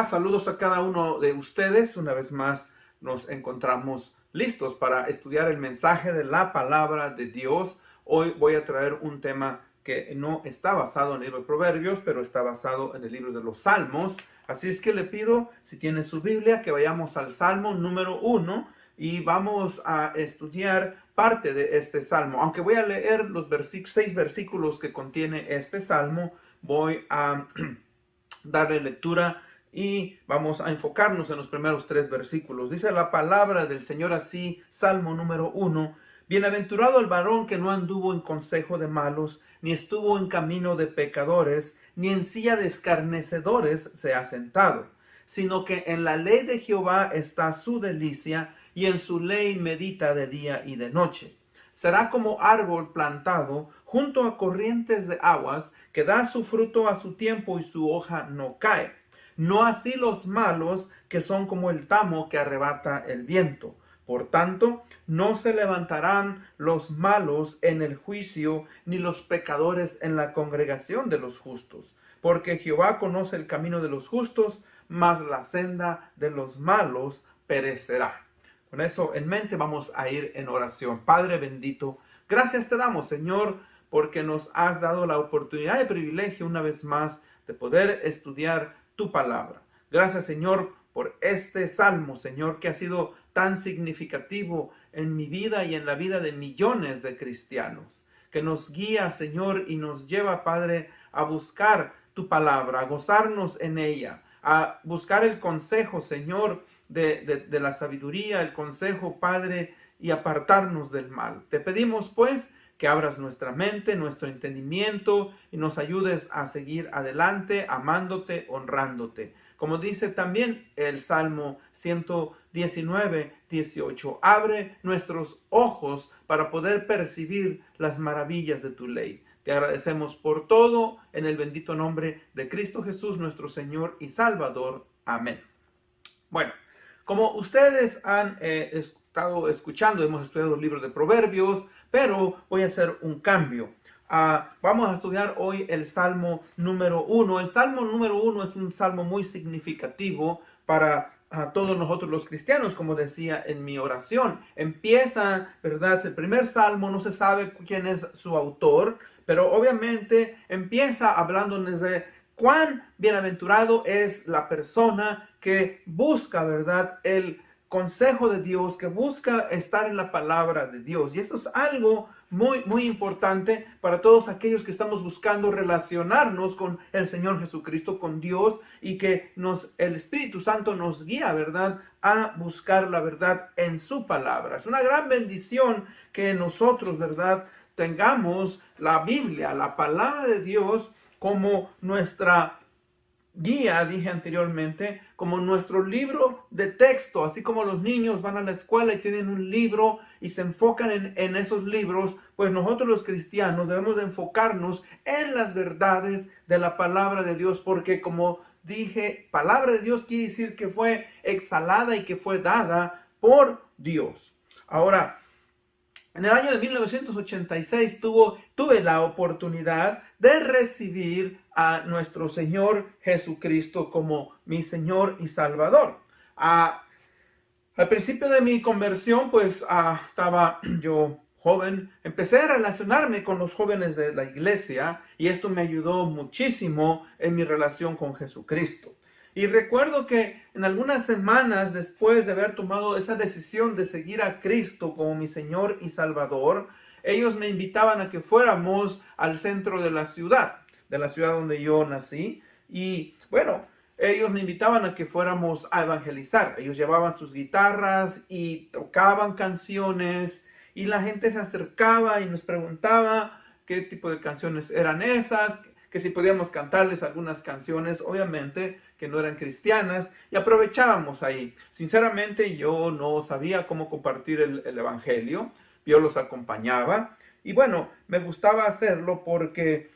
saludos a cada uno de ustedes. Una vez más nos encontramos listos para estudiar el mensaje de la palabra de Dios. Hoy voy a traer un tema que no está basado en el libro de Proverbios, pero está basado en el libro de los Salmos. Así es que le pido, si tiene su Biblia, que vayamos al Salmo número 1 y vamos a estudiar parte de este Salmo. Aunque voy a leer los 6 versículos que contiene este Salmo, voy a darle lectura y vamos a enfocarnos en los primeros 3 versículos. Dice la palabra del Señor así, Salmo número 1. Bienaventurado el varón que no anduvo en consejo de malos, ni estuvo en camino de pecadores, ni en silla de escarnecedores se ha sentado, sino que en la ley de Jehová está su delicia, y en su ley medita de día y de noche. Será como árbol plantado junto a corrientes de aguas, que da su fruto a su tiempo y su hoja no cae. No así los malos, que son como el tamo que arrebata el viento. Por tanto, no se levantarán los malos en el juicio, ni los pecadores en la congregación de los justos. Porque Jehová conoce el camino de los justos, mas la senda de los malos perecerá. Con eso en mente vamos a ir en oración. Padre bendito, gracias te damos, Señor, porque nos has dado la oportunidad y privilegio una vez más de poder estudiar tu palabra. Gracias, Señor, por este salmo, Señor, que ha sido tan significativo en mi vida y en la vida de millones de cristianos, que nos guía, Señor, y nos lleva, Padre, a buscar tu palabra, a gozarnos en ella, a buscar el consejo, Señor, de la sabiduría, el consejo, Padre, y apartarnos del mal. Te pedimos, pues, que abras nuestra mente, nuestro entendimiento y nos ayudes a seguir adelante, amándote, honrándote. Como dice también el Salmo 119, 18, abre nuestros ojos para poder percibir las maravillas de tu ley. Te agradecemos por todo, en el bendito nombre de Cristo Jesús, nuestro Señor y Salvador. Amén. Bueno, como ustedes han estado escuchando, hemos estudiado el libro de Proverbios, pero voy a hacer un cambio. Vamos a estudiar hoy el Salmo número 1. El Salmo número 1 es un salmo muy significativo para todos nosotros los cristianos, como decía en mi oración. Empieza, ¿verdad? El primer salmo, no se sabe quién es su autor, pero obviamente empieza hablándonos de cuán bienaventurado es la persona que busca, ¿verdad?, el consejo de Dios, que busca estar en la palabra de Dios. Y esto es algo muy, muy importante para todos aquellos que estamos buscando relacionarnos con el Señor Jesucristo, con Dios, y que el Espíritu Santo nos guía, ¿verdad?, a buscar la verdad en su palabra. Es una gran bendición que nosotros, ¿verdad?, tengamos la Biblia, la palabra de Dios, como nuestra guía, dije anteriormente, como nuestro libro de texto. Así como los niños van a la escuela y tienen un libro y se enfocan en esos libros, pues nosotros los cristianos debemos de enfocarnos en las verdades de la palabra de Dios, porque como dije, palabra de Dios quiere decir que fue exhalada y que fue dada por Dios. Ahora, en el año de 1986 tuve la oportunidad de recibir a nuestro Señor Jesucristo como mi Señor y Salvador. Al principio de mi conversión, pues estaba yo joven. Empecé a relacionarme con los jóvenes de la iglesia y esto me ayudó muchísimo en mi relación con Jesucristo. Y recuerdo que en algunas semanas después de haber tomado esa decisión de seguir a Cristo como mi Señor y Salvador, ellos me invitaban a que fuéramos al centro de la ciudad donde yo nací. Y bueno, ellos me invitaban a que fuéramos a evangelizar. Ellos llevaban sus guitarras y tocaban canciones y la gente se acercaba y nos preguntaba qué tipo de canciones eran esas, que si podíamos cantarles algunas canciones, obviamente que no eran cristianas, y aprovechábamos ahí. Sinceramente yo no sabía cómo compartir el evangelio, yo los acompañaba, y bueno, me gustaba hacerlo porque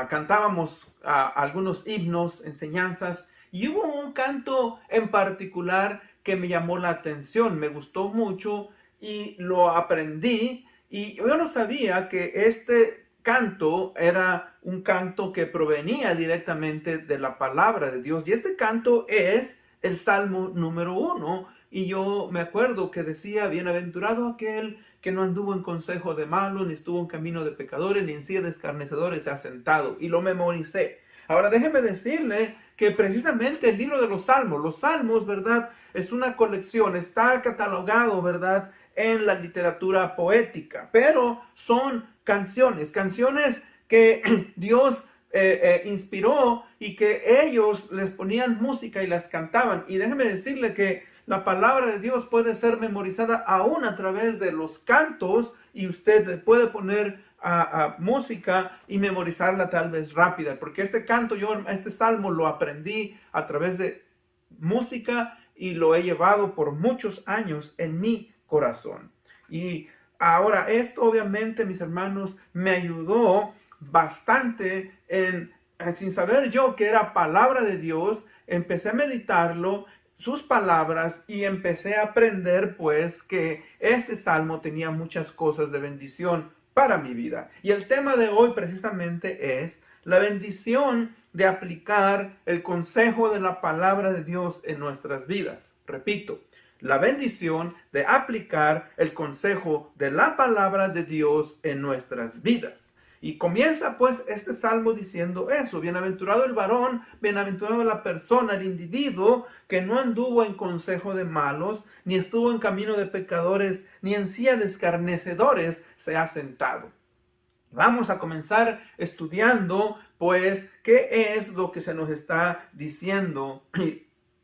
cantábamos algunos himnos, enseñanzas, y hubo un canto en particular que me llamó la atención, me gustó mucho, y lo aprendí, y yo no sabía que este canto era un canto que provenía directamente de la palabra de Dios. Y este canto es el Salmo número 1. Y yo me acuerdo que decía, bienaventurado aquel que no anduvo en consejo de malos, ni estuvo en camino de pecadores, ni en silla de escarnecedores se ha sentado. Y lo memoricé. Ahora déjeme decirle que precisamente el libro de los Salmos, ¿verdad? Es una colección, está catalogado, ¿verdad? En la literatura poética, pero son canciones que Dios inspiró y que ellos les ponían música y las cantaban. Y déjeme decirle que la palabra de Dios puede ser memorizada aún a través de los cantos y usted le puede poner a música y memorizarla tal vez rápida, porque este salmo lo aprendí a través de música y lo he llevado por muchos años en mi corazón. Y ahora esto obviamente, mis hermanos, me ayudó bastante sin saber yo que era palabra de Dios, empecé a meditarlo, sus palabras, y empecé a aprender pues que este salmo tenía muchas cosas de bendición para mi vida. Y el tema de hoy precisamente es la bendición de aplicar el consejo de la palabra de Dios en nuestras vidas. Repito, la bendición de aplicar el consejo de la palabra de Dios en nuestras vidas. Y comienza pues este salmo diciendo eso: bienaventurado el varón, bienaventurado la persona, el individuo que no anduvo en consejo de malos, ni estuvo en camino de pecadores, ni en silla de escarnecedores se ha sentado. Vamos a comenzar estudiando pues qué es lo que se nos está diciendo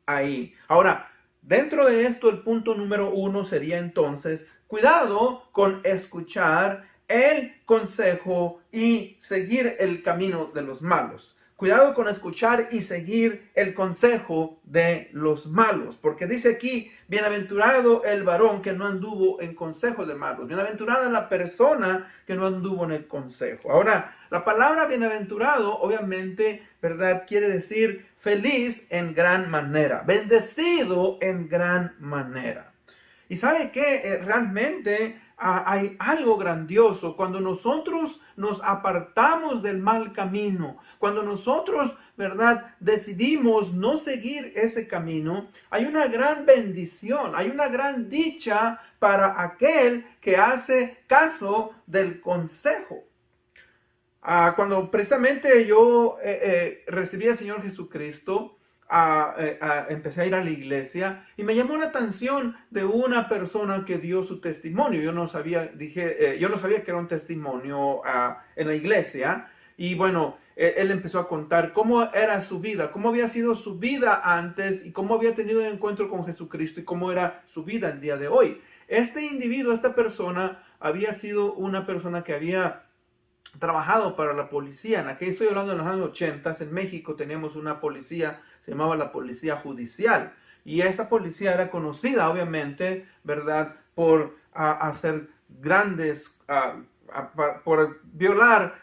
ahí. Ahora, dentro de esto, el punto número 1 sería entonces, cuidado con escuchar el consejo y seguir el camino de los malos. Cuidado con escuchar y seguir el consejo de los malos, porque dice aquí, bienaventurado el varón que no anduvo en consejo de malos, bienaventurada la persona que no anduvo en el consejo. Ahora, la palabra bienaventurado, obviamente, ¿verdad? Quiere decir feliz en gran manera, bendecido en gran manera. Y ¿sabe qué? Realmente hay algo grandioso cuando nosotros nos apartamos del mal camino, cuando nosotros, ¿verdad?, decidimos no seguir ese camino. Hay una gran bendición, hay una gran dicha para aquel que hace caso del consejo. Cuando precisamente yo recibí al Señor Jesucristo, empecé a ir a la iglesia y me llamó la atención de una persona que dio su testimonio. Yo no sabía que era un testimonio en la iglesia. Y bueno, él empezó a contar cómo era su vida, cómo había sido su vida antes y cómo había tenido un encuentro con Jesucristo y cómo era su vida el día de hoy. Este individuo, esta persona, había sido una persona que había trabajado para la policía. Aquí estoy hablando de los años 80. En México teníamos una policía, se llamaba la policía judicial. Y esta policía era conocida, obviamente, ¿verdad?, por hacer grandes, por violar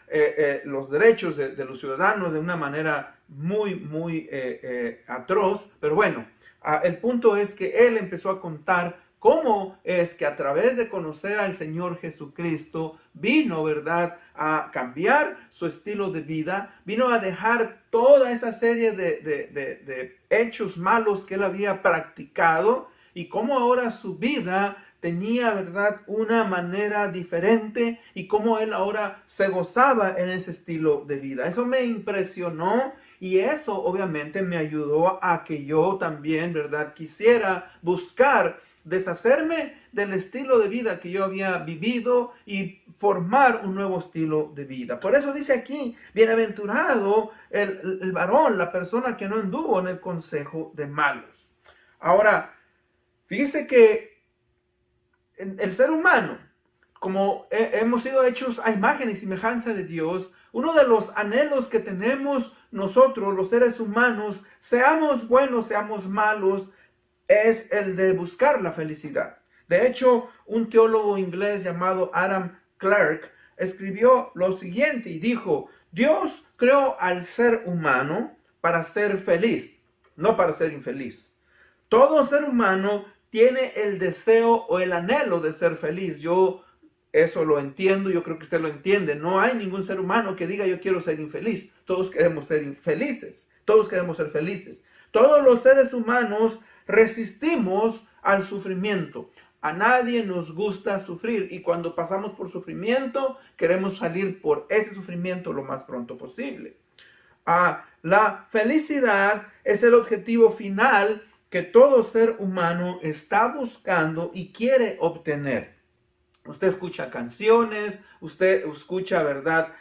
los derechos de los ciudadanos de una manera muy, muy atroz. Pero bueno, el punto es que él empezó a contar cómo es que a través de conocer al Señor Jesucristo vino, ¿verdad?, a cambiar su estilo de vida, vino a dejar toda esa serie de hechos malos que él había practicado y cómo ahora su vida tenía, ¿verdad?, una manera diferente y cómo él ahora se gozaba en ese estilo de vida. Eso me impresionó y eso obviamente me ayudó a que yo también, ¿verdad?, quisiera buscar deshacerme del estilo de vida que yo había vivido y formar un nuevo estilo de vida. Por eso dice aquí, bienaventurado el varón, la persona que no anduvo en el consejo de malos. Ahora, fíjese que el ser humano, como hemos sido hechos a imagen y semejanza de Dios, uno de los anhelos que tenemos nosotros, los seres humanos, seamos buenos, seamos malos, es el de buscar la felicidad. De hecho, un teólogo inglés llamado Adam Clarke escribió lo siguiente y dijo: Dios creó al ser humano para ser feliz, no para ser infeliz. Todo ser humano tiene el deseo o el anhelo de ser feliz. Yo Eso lo entiendo, yo creo que usted lo entiende. No hay ningún ser humano que diga yo quiero ser infeliz. Todos queremos ser felices. Todos queremos ser felices. Todos los seres humanos resistimos al sufrimiento. A nadie nos gusta sufrir y cuando pasamos por sufrimiento queremos salir por ese sufrimiento lo más pronto posible. La felicidad es el objetivo final que todo ser humano está buscando y quiere obtener. Usted escucha canciones, usted escucha, ¿verdad?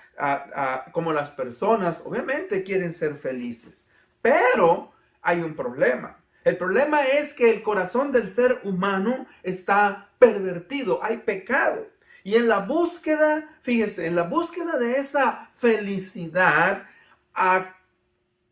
Como las personas obviamente quieren ser felices, pero hay un problema. El problema es que el corazón del ser humano está pervertido, hay pecado. Y en la búsqueda, fíjese, en la búsqueda de esa felicidad, a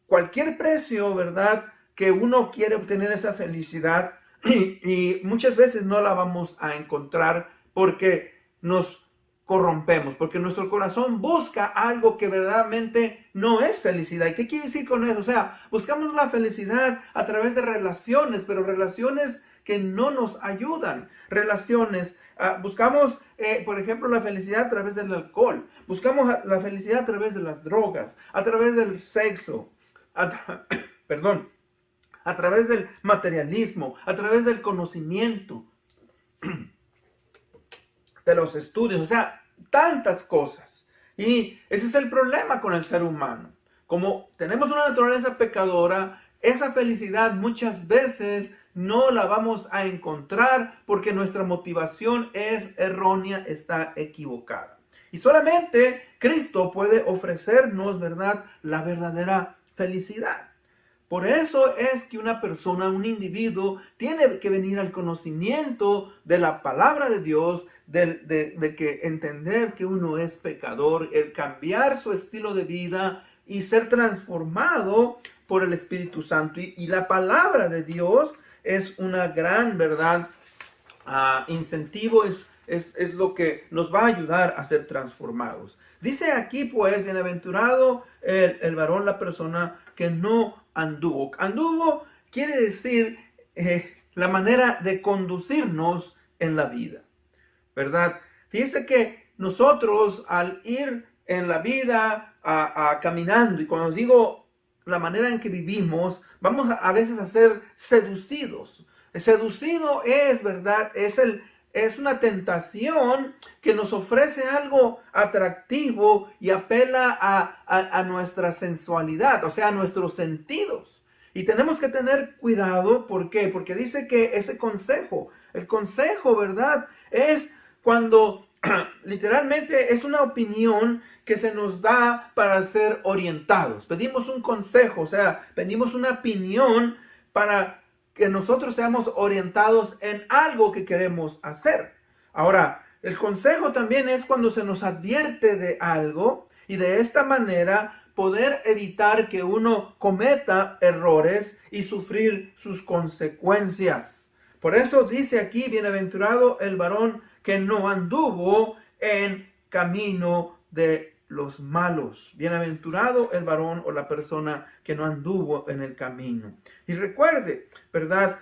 cualquier precio, ¿verdad? Que uno quiere obtener esa felicidad y muchas veces no la vamos a encontrar porque nos corrompemos, porque nuestro corazón busca algo que verdaderamente no es felicidad. ¿Y qué quiere decir con eso? O sea, buscamos la felicidad a través de relaciones, pero relaciones que no nos ayudan. Relaciones, buscamos, por ejemplo, la felicidad a través del alcohol. Buscamos la felicidad a través de las drogas, a través del sexo, perdón, a través del materialismo, a través del conocimiento, de los estudios, o sea, tantas cosas. Y ese es el problema con el ser humano. Como tenemos una naturaleza pecadora, esa felicidad muchas veces no la vamos a encontrar porque nuestra motivación es errónea, está equivocada. Y solamente Cristo puede ofrecernos, ¿verdad?, la verdadera felicidad. Por eso es que una persona, un individuo, tiene que venir al conocimiento de la palabra de Dios, de que entender que uno es pecador, el cambiar su estilo de vida y ser transformado por el Espíritu Santo. Y la palabra de Dios es una gran, ¿verdad?, incentivo, es lo que nos va a ayudar a ser transformados. Dice aquí, pues, bienaventurado el varón, la persona que no anduvo. Anduvo quiere decir la manera de conducirnos en la vida, ¿verdad? Fíjese que nosotros al ir en la vida caminando, y cuando digo la manera en que vivimos, vamos a veces a ser seducidos. El seducido es, ¿verdad? Es una tentación que nos ofrece algo atractivo y apela a nuestra sensualidad, o sea, a nuestros sentidos. Y tenemos que tener cuidado, ¿por qué? Porque dice que ese consejo, el consejo, ¿verdad?, es cuando literalmente es una opinión que se nos da para ser orientados. Pedimos un consejo, o sea, pedimos una opinión para que nosotros seamos orientados en algo que queremos hacer. Ahora, el consejo también es cuando se nos advierte de algo y de esta manera poder evitar que uno cometa errores y sufrir sus consecuencias. Por eso dice aquí, bienaventurado el varón que no anduvo en camino de los malos. Bienaventurado el varón o la persona que no anduvo en el camino. Y recuerde, ¿verdad?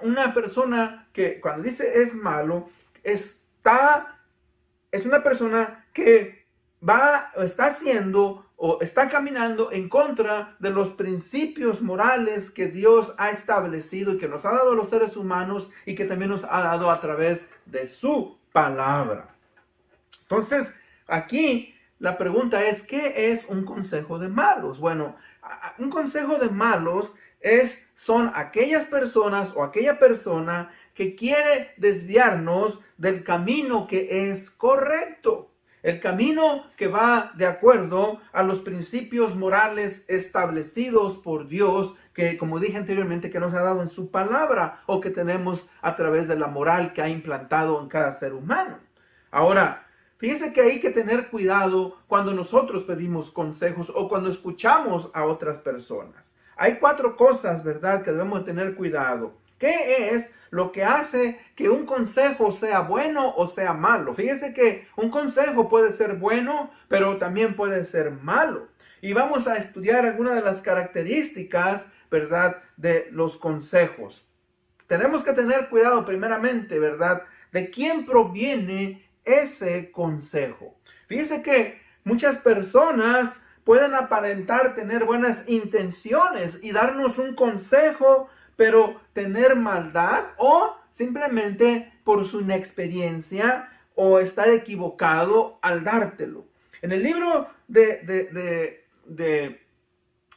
Una persona que cuando dice es malo, es una persona que está haciendo o está caminando en contra de los principios morales que Dios ha establecido y que nos ha dado a los seres humanos y que también nos ha dado a través de su palabra. Entonces, aquí la pregunta es, ¿qué es un consejo de malos? Bueno, un consejo de malos son aquellas personas o aquella persona que quiere desviarnos del camino que es correcto. El camino que va de acuerdo a los principios morales establecidos por Dios, que como dije anteriormente, que nos ha dado en su palabra o que tenemos a través de la moral que ha implantado en cada ser humano. Ahora, fíjese que hay que tener cuidado cuando nosotros pedimos consejos o cuando escuchamos a otras personas. Hay 4 cosas, ¿verdad?, que debemos tener cuidado. ¿Qué es lo que hace que un consejo sea bueno o sea malo? Fíjese que un consejo puede ser bueno, pero también puede ser malo. Y vamos a estudiar algunas de las características, ¿verdad?, de los consejos. Tenemos que tener cuidado primeramente, ¿verdad?, ¿De quién proviene ese consejo? Fíjese que muchas personas pueden aparentar tener buenas intenciones y darnos un consejo, pero tener maldad o simplemente por su inexperiencia o estar equivocado al dártelo. En el libro de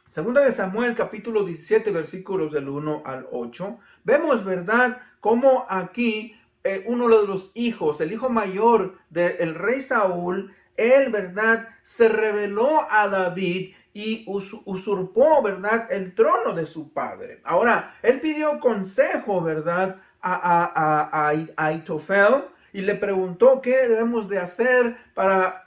Segunda de Samuel, capítulo 17, versículos del 1 al 8, vemos, ¿verdad?, cómo aquí uno de los hijos, el hijo mayor del rey Saúl, él, ¿verdad?, se rebeló a David y usurpó, ¿verdad?, el trono de su padre. Ahora, él pidió consejo, ¿verdad?, a Ahitofel y le preguntó qué debemos de hacer para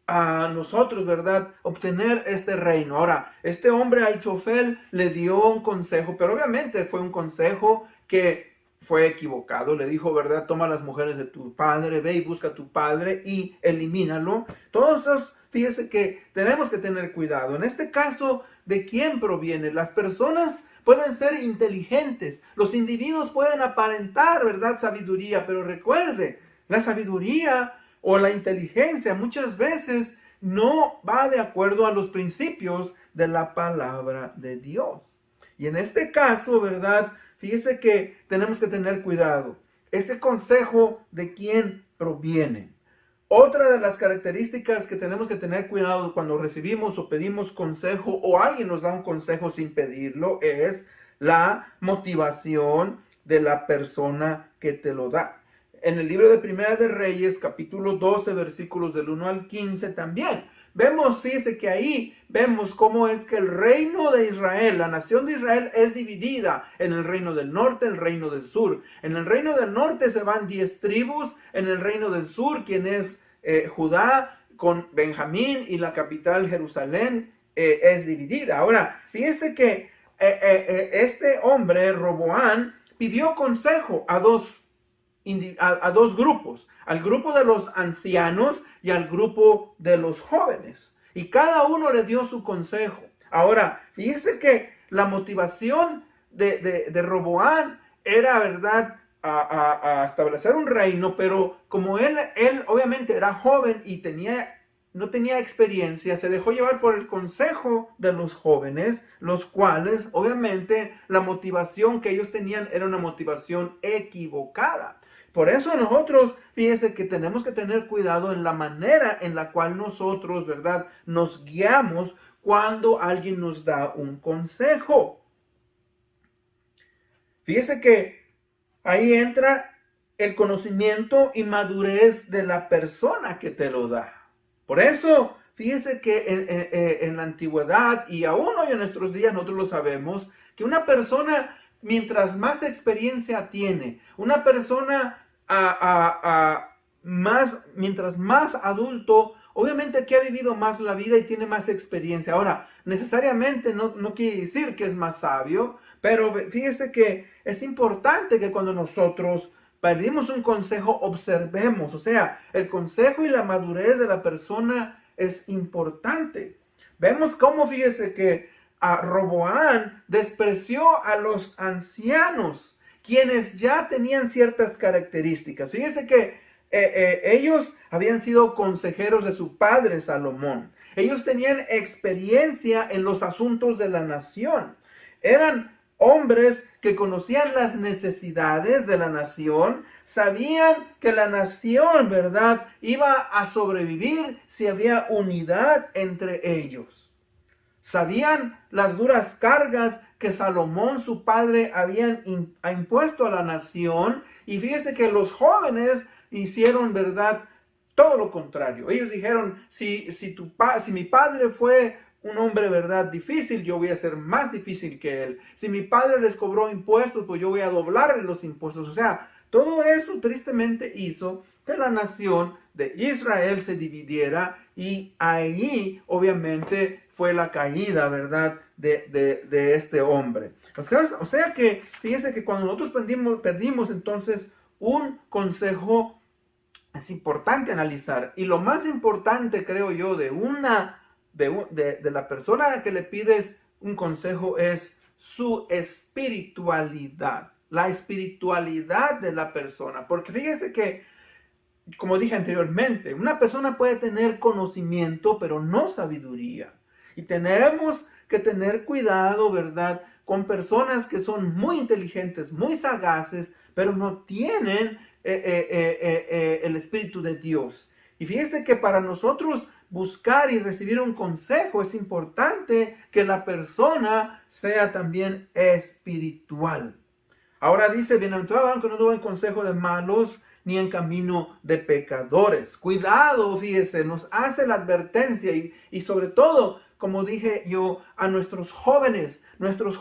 a nosotros, ¿verdad?, obtener este reino. Ahora, este hombre Ahitofel le dio un consejo, pero obviamente fue un consejo que fue equivocado. Le dijo, ¿verdad?, toma las mujeres de tu padre, ve y busca a tu padre y elimínalo. Todos esos, fíjese que tenemos que tener cuidado. En este caso, ¿de quién proviene? Las personas pueden ser inteligentes, los individuos pueden aparentar, ¿verdad?, sabiduría, pero recuerde, la sabiduría o la inteligencia muchas veces no va de acuerdo a los principios de la palabra de Dios. Y en este caso, ¿verdad?, fíjese que tenemos que tener cuidado. Ese consejo, ¿de quién proviene? Otra de las características que tenemos que tener cuidado cuando recibimos o pedimos consejo o alguien nos da un consejo sin pedirlo es la motivación de la persona que te lo da. En el libro de Primera de Reyes, capítulo 12, versículos del 1 al 15 también. Vemos, fíjese que ahí vemos cómo es que el reino de Israel, la nación de Israel es dividida en el reino del norte, el reino del sur. En el reino del norte se van 10 tribus, en el reino del sur, quien es Judá, con Benjamín y la capital Jerusalén es dividida. Ahora, fíjese que este hombre, Roboán, pidió consejo a dos grupos, al grupo de los ancianos y al grupo de los jóvenes. Y cada uno le dio su consejo. Ahora, fíjese que la motivación de Roboán era, ¿verdad?, a establecer un reino, pero como él obviamente era joven y no tenía experiencia, se dejó llevar por el consejo de los jóvenes, los cuales obviamente la motivación que ellos tenían era una motivación equivocada. Por eso nosotros, fíjense que tenemos que tener cuidado en la manera en la cual nosotros, ¿verdad?, nos guiamos cuando alguien nos da un consejo. Fíjese que ahí entra el conocimiento y madurez de la persona que te lo da. Por eso, fíjese que en la antigüedad y aún hoy en nuestros días nosotros lo sabemos, que una persona, mientras más experiencia tiene, una persona mientras más adulto, obviamente que ha vivido más la vida y tiene más experiencia. Ahora, necesariamente no quiere decir que es más sabio, pero fíjese que es importante que cuando nosotros pedimos un consejo, observemos. O sea, el consejo y la madurez de la persona es importante. Vemos cómo, fíjese que Roboán despreció a los ancianos, quienes ya tenían ciertas características. Fíjese que ellos habían sido consejeros de su padre Salomón. Ellos tenían experiencia en los asuntos de la nación. Eran hombres que conocían las necesidades de la nación, sabían que la nación, ¿verdad?, iba a sobrevivir si había unidad entre ellos. Sabían las duras cargas que Salomón, su padre, habían impuesto a la nación. Y fíjese que los jóvenes hicieron, ¿verdad?, todo lo contrario. Ellos dijeron, si mi padre fue un hombre, ¿verdad?, difícil, yo voy a ser más difícil que él. Si mi padre les cobró impuestos, pues yo voy a doblarle los impuestos. O sea, todo eso tristemente hizo que la nación de Israel se dividiera, y ahí obviamente fue la caída, ¿verdad?, de este hombre. O sea que, fíjese que cuando nosotros perdimos entonces un consejo, es importante analizar. Y lo más importante, creo yo, de la persona a la que le pides un consejo es su espiritualidad. la espiritualidad de la persona. Porque fíjese que, como dije anteriormente, una persona puede tener conocimiento, pero no sabiduría. Y tenemos que tener cuidado, ¿verdad?, con personas que son muy inteligentes, muy sagaces, pero no tienen el Espíritu de Dios. Y fíjese que para nosotros buscar y recibir un consejo es importante que la persona sea también espiritual. Ahora dice, bienaventurado varón que no anduvo en consejo de malos, ni en camino de pecadores. Cuidado, fíjese, nos hace la advertencia y sobre todo, como dije yo, a nuestros jóvenes, nuestros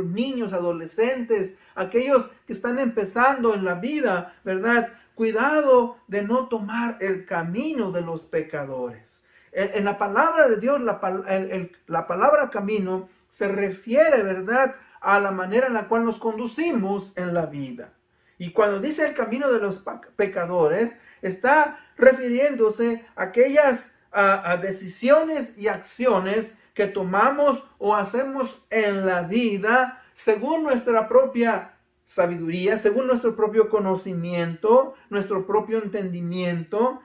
niños, adolescentes, aquellos que están empezando en la vida, ¿verdad? Cuidado de no tomar el camino de los pecadores. En la palabra de Dios, la palabra camino se refiere, ¿verdad?, a la manera en la cual nos conducimos en la vida. Y cuando dice el camino de los pecadores, está refiriéndose a aquellas a decisiones y acciones que tomamos o hacemos en la vida según nuestra propia sabiduría, según nuestro propio conocimiento, nuestro propio entendimiento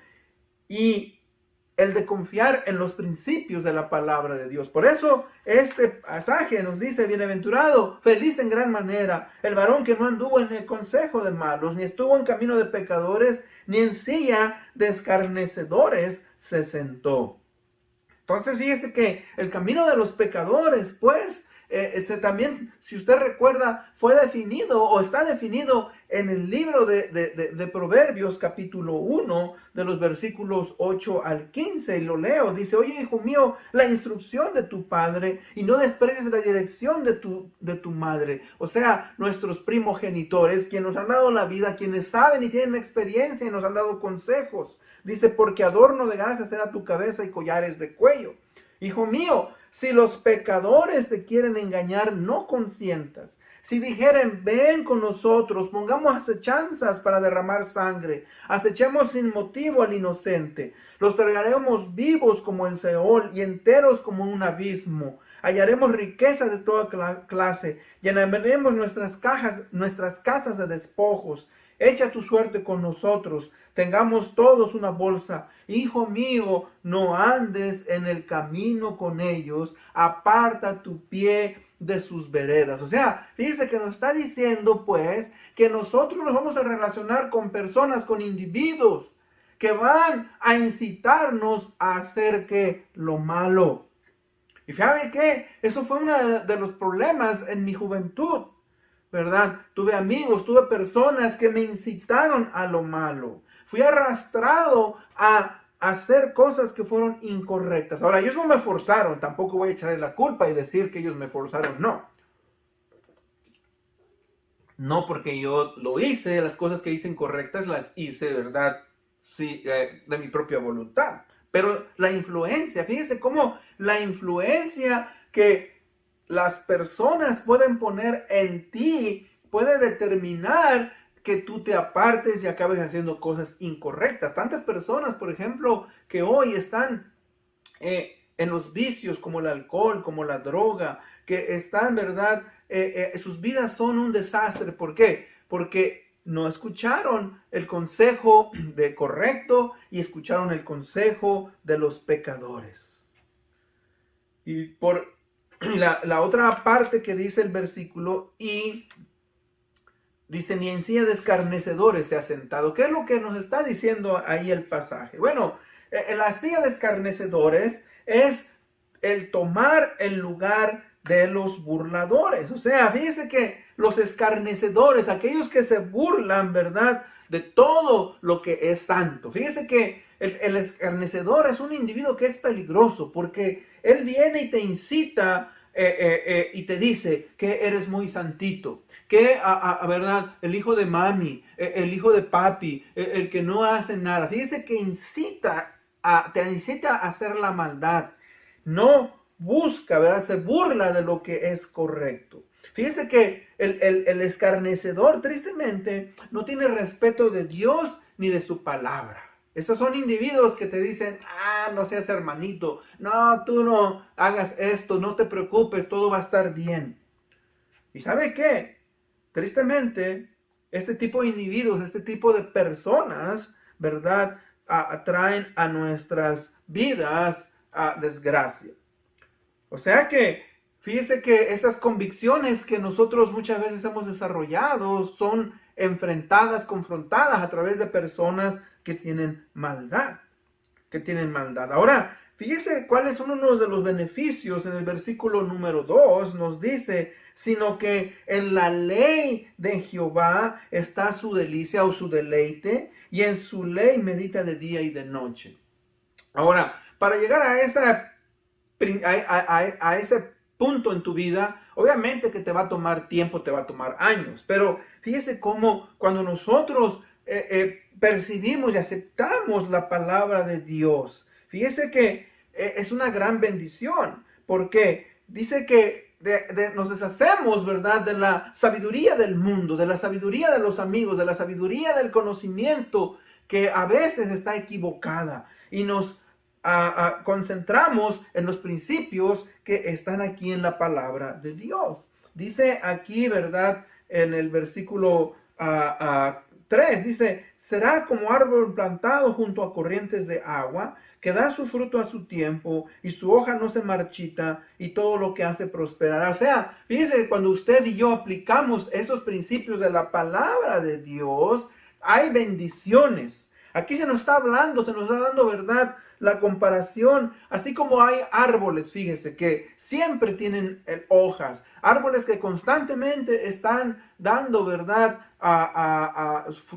y el de confiar en los principios de la palabra de Dios. Por eso este pasaje nos dice, bienaventurado, feliz en gran manera, el varón que no anduvo en el consejo de malos, ni estuvo en camino de pecadores, ni en silla de escarnecedores se sentó. Entonces fíjese que el camino de los pecadores, pues, también, si usted recuerda, fue definido o está definido en el libro de Proverbios, capítulo 1, de los versículos 8 al 15, y lo leo. Dice, oye, hijo mío, la instrucción de tu padre, y no desprecies la dirección de tu madre. O sea, nuestros primogenitores, quienes nos han dado la vida, quienes saben y tienen experiencia y nos han dado consejos. Dice, porque adorno de gracia será tu cabeza y collares de cuello. Hijo mío, si los pecadores te quieren engañar, no consientas. Si dijeren, ven con nosotros, pongamos acechanzas para derramar sangre, acechemos sin motivo al inocente, los tragaremos vivos como el Seol y enteros como un abismo. Hallaremos riquezas de toda clase, llenaremos nuestras casas de despojos. Echa tu suerte con nosotros, tengamos todos una bolsa. Hijo mío, no andes en el camino con ellos, aparta tu pie de sus veredas. O sea, fíjese que nos está diciendo pues que nosotros nos vamos a relacionar con personas, con individuos que van a incitarnos a hacer que lo malo. Y ¿sabe qué? Eso fue uno de los problemas en mi juventud, ¿verdad? Tuve amigos, tuve personas que me incitaron a lo malo. Fui arrastrado a hacer cosas que fueron incorrectas. Ahora, ellos no me forzaron, tampoco voy a echarle la culpa y decir que ellos me forzaron, no. No porque yo lo hice, las cosas que hice incorrectas las hice, ¿verdad? Sí, de mi propia voluntad. Pero la influencia, fíjese cómo la influencia que las personas pueden poner en ti puede determinar que tú te apartes y acabes haciendo cosas incorrectas. Tantas personas, por ejemplo, que hoy están en los vicios como el alcohol, como la droga, que están, ¿verdad? Sus vidas son un desastre. ¿Por qué? Porque no escucharon el consejo de correcto y escucharon el consejo de los pecadores. Y por la otra parte que dice el versículo, y dice, ni en silla de escarnecedores se ha sentado. ¿Qué es lo que nos está diciendo ahí el pasaje? Bueno, la silla de escarnecedores es el tomar el lugar de los burladores. O sea, fíjese que los escarnecedores, aquellos que se burlan, ¿verdad?, de todo lo que es santo. Fíjese que el escarnecedor es un individuo que es peligroso porque él viene y te incita y te dice que eres muy santito, que verdad, el hijo de mami, el hijo de papi, el que no hace nada. Fíjese que te incita a hacer la maldad. No busca, ¿verdad? Se burla de lo que es correcto. Fíjese que el escarnecedor, tristemente, no tiene respeto de Dios ni de su palabra. Esos son individuos que te dicen, no seas hermanito, no, tú no hagas esto, no te preocupes, todo va a estar bien. ¿Y sabe qué? tristemente, este tipo de individuos, este tipo de personas, ¿verdad? Atraen a nuestras vidas a desgracia. O sea que, fíjese que esas convicciones que nosotros muchas veces hemos desarrollado son enfrentadas, confrontadas a través de personas que tienen maldad, Ahora, fíjese cuáles son uno de los beneficios. En el versículo número 2 nos dice, sino que en la ley de Jehová está su delicia o su deleite, y en su ley medita de día y de noche. Ahora, para llegar a ese punto en tu vida, obviamente que te va a tomar tiempo, te va a tomar años, pero fíjese cómo cuando nosotros percibimos y aceptamos la palabra de Dios, fíjese que es una gran bendición, porque dice que nos deshacemos, ¿verdad?, de la sabiduría del mundo, de la sabiduría de los amigos, de la sabiduría del conocimiento que a veces está equivocada, y nos concentramos en los principios que están aquí en la palabra de Dios. Dice aquí, ¿verdad?, en el versículo 3, dice, será como árbol plantado junto a corrientes de agua, que da su fruto a su tiempo, y su hoja no se marchita, y todo lo que hace prosperará. O sea, fíjese que cuando usted y yo aplicamos esos principios de la palabra de Dios, hay bendiciones. Aquí se nos está hablando, se nos está dando, ¿verdad?, la comparación, así como hay árboles, fíjese, que siempre tienen hojas, árboles que constantemente están dando, ¿verdad?,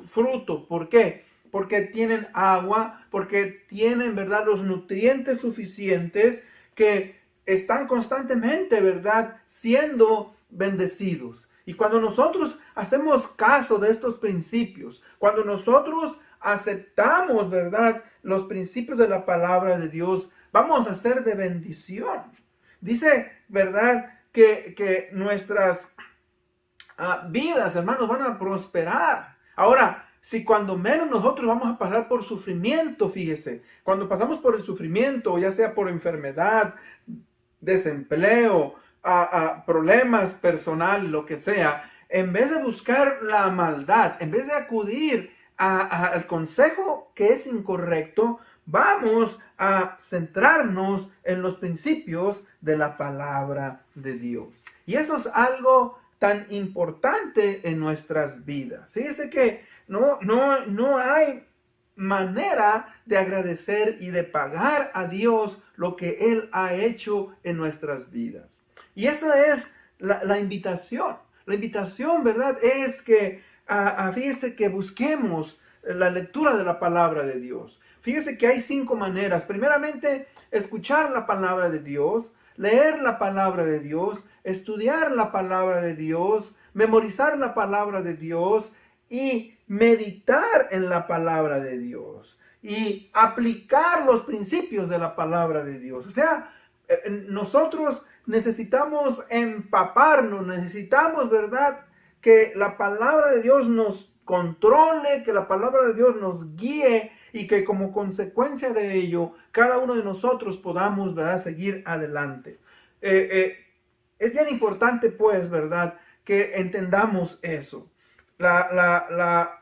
fruto. ¿Por qué? Porque tienen agua, porque tienen, ¿verdad?, los nutrientes suficientes que están constantemente, ¿verdad?, siendo bendecidos. Y cuando nosotros hacemos caso de estos principios, cuando nosotros aceptamos, ¿verdad?, los principios de la palabra de Dios, vamos a ser de bendición. Dice, ¿verdad?, que nuestras vidas, hermanos, van a prosperar. Ahora, si cuando menos nosotros vamos a pasar por sufrimiento, fíjese, cuando pasamos por el sufrimiento, ya sea por enfermedad, desempleo, problemas personales, lo que sea, en vez de buscar la maldad, en vez de acudir al consejo que es incorrecto, vamos a centrarnos en los principios de la palabra de Dios. Y eso es algo tan importante en nuestras vidas. Fíjese que no hay manera de agradecer y de pagar a Dios lo que Él ha hecho en nuestras vidas. Y esa es la invitación. La invitación, ¿verdad?, es que fíjese que busquemos la lectura de la palabra de Dios. Fíjese que hay 5 maneras. Primeramente, escuchar la palabra de Dios, leer la palabra de Dios, estudiar la palabra de Dios, memorizar la palabra de Dios y meditar en la palabra de Dios y aplicar los principios de la palabra de Dios. O sea, nosotros necesitamos empaparnos, necesitamos, ¿verdad?, que la palabra de Dios nos controle, que la palabra de Dios nos guíe y que como consecuencia de ello, cada uno de nosotros podamos, ¿verdad?, seguir adelante. Es bien importante, pues, ¿verdad?, que entendamos eso. La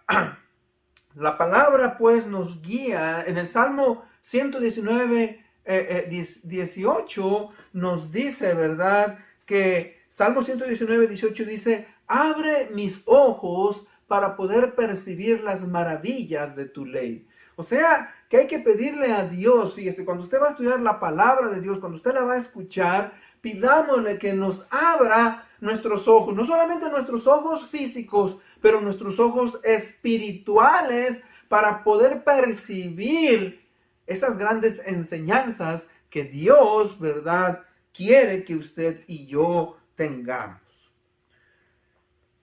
palabra, pues, nos guía. En el Salmo 119, 18 nos dice, ¿verdad?, que Salmo 119, 18 dice, abre mis ojos para poder percibir las maravillas de tu ley. O sea, que hay que pedirle a Dios, fíjese, cuando usted va a estudiar la palabra de Dios, cuando usted la va a escuchar, pidámosle que nos abra nuestros ojos, no solamente nuestros ojos físicos, pero nuestros ojos espirituales para poder percibir esas grandes enseñanzas que Dios, ¿verdad?, quiere que usted y yo tengamos.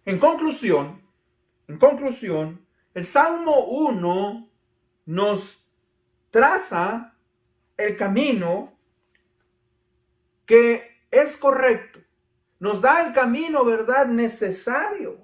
En conclusión, el Salmo 1 nos traza el camino que es correcto. Nos da el camino, ¿verdad?, necesario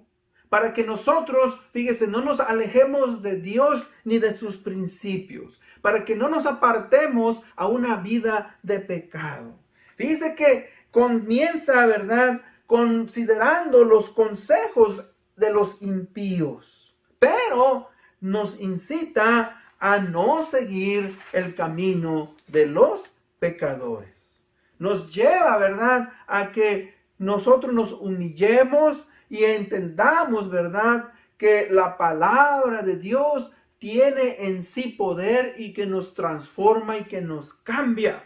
para que nosotros, fíjese, no nos alejemos de Dios ni de sus principios, para que no nos apartemos a una vida de pecado. Fíjese que comienza, ¿verdad?, considerando los consejos de los impíos, pero nos incita a no seguir el camino de los pecadores. Nos lleva, ¿verdad?, a que nosotros nos humillemos y entendamos, ¿verdad?, que la palabra de Dios tiene en sí poder y que nos transforma y que nos cambia.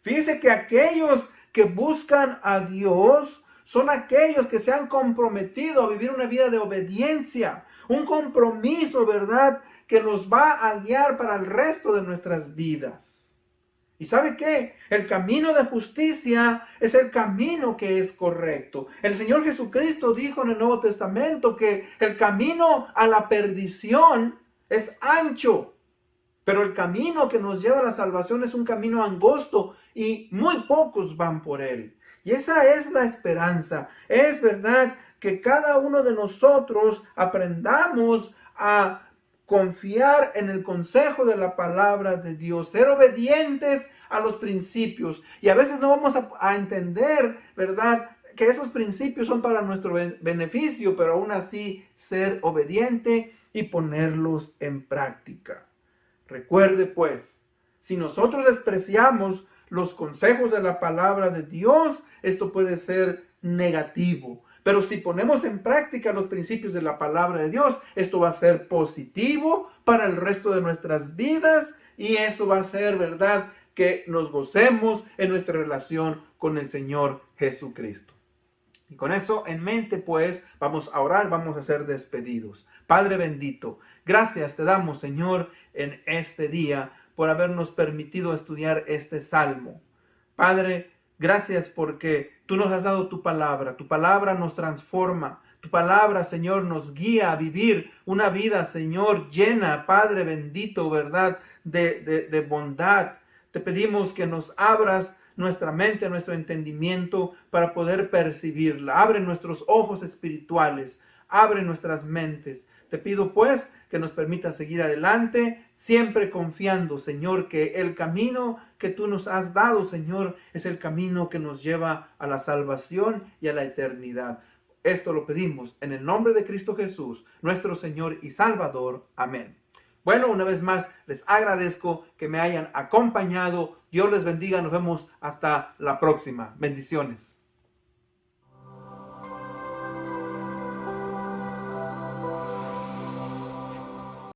Fíjese que aquellos que buscan a Dios son aquellos que se han comprometido a vivir una vida de obediencia, un compromiso, ¿verdad?, que nos va a guiar para el resto de nuestras vidas. ¿Y sabe qué? El camino de justicia es el camino que es correcto. El Señor Jesucristo dijo en el Nuevo Testamento que el camino a la perdición es ancho, pero el camino que nos lleva a la salvación es un camino angosto y muy pocos van por él. Y esa es la esperanza. Es verdad que cada uno de nosotros aprendamos a confiar en el consejo de la palabra de Dios, ser obedientes a los principios. Y a veces no vamos a entender, ¿verdad?, que esos principios son para nuestro beneficio, pero aún así ser obediente y ponerlos en práctica. Recuerde pues, si nosotros despreciamos los consejos de la palabra de Dios, esto puede ser negativo. Pero si ponemos en práctica los principios de la palabra de Dios, esto va a ser positivo para el resto de nuestras vidas y esto va a ser, ¿verdad?, que nos gocemos en nuestra relación con el Señor Jesucristo. Y con eso en mente, pues, vamos a orar, vamos a ser despedidos. Padre bendito, gracias te damos, Señor, en este día por habernos permitido estudiar este salmo. Padre, gracias porque tú nos has dado tu palabra nos transforma. Tu palabra, Señor, nos guía a vivir una vida, Señor, llena, Padre bendito, ¿verdad?, de bondad. Te pedimos que nos abras nuestra mente, nuestro entendimiento para poder percibirla. Abre nuestros ojos espirituales, abre nuestras mentes. Te pido pues que nos permita seguir adelante, siempre confiando, Señor, que el camino que tú nos has dado, Señor, es el camino que nos lleva a la salvación y a la eternidad. Esto lo pedimos en el nombre de Cristo Jesús, nuestro Señor y Salvador. Amén. Bueno, una vez más les agradezco que me hayan acompañado. Dios les bendiga. Nos vemos hasta la próxima. Bendiciones.